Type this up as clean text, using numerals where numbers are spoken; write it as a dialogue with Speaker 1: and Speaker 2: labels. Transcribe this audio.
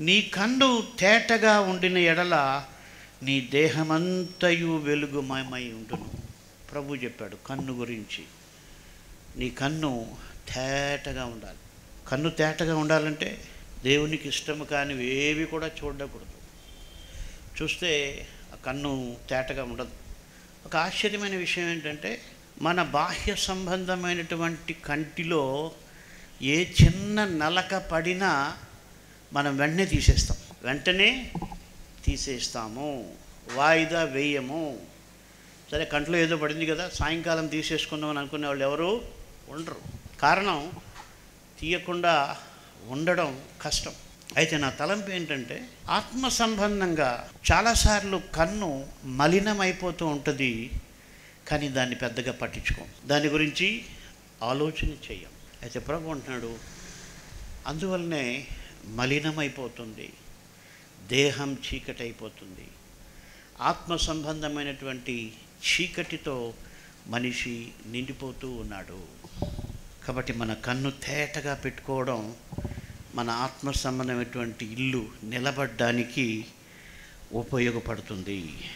Speaker 1: నీ కన్ను తేటగా ఉండిన ఎడల నీ దేహమంతయు వెలుగుమయమై ఉండును. ప్రభు చెప్పాడు కన్ను గురించి. నీ కన్ను తేటగా ఉండాలి. కన్ను తేటగా ఉండాలంటే దేవునికి ఇష్టము కానివి ఏవి కూడా చూడకూడదు. చూస్తే ఆ కన్ను తేటగా ఉండదు. ఒక ఆశ్చర్యమైన విషయం ఏంటంటే, మన బాహ్య సంబంధమైనటువంటి కంటిలో ఏ చిన్న నలక పడినా మనం వెంటనే తీసేస్తాము, వాయిదా వేయము. సరే, కంట్లో ఏదో పడింది కదా, సాయంకాలం తీసేసుకుందామని అనుకునే వాళ్ళు ఎవరు ఉండరు. కారణం, తీయకుండా ఉండడం కష్టం. అయితే నా తలంపు ఏంటంటే, ఆత్మ సంబంధంగా చాలాసార్లు కన్ను మలినమైపోతూ ఉంటుంది, కానీ దాన్ని పెద్దగా పట్టించుకోం, దాని గురించి ఆలోచన చెయ్యం. అయితే ప్రభు అంటున్నాడు, అందువల్లనే మలినమైపోతుంది, దేహం చీకటి అయిపోతుంది, ఆత్మ సంబంధమైనటువంటి చీకటితో మనిషి నిండిపోతూ ఉన్నాడు. కాబట్టి మన కన్ను తేటగా పెట్టుకోవడం మన ఆత్మ సంబంధమైనటువంటి ఇల్లు నిలబడడానికి ఉపయోగపడుతుంది.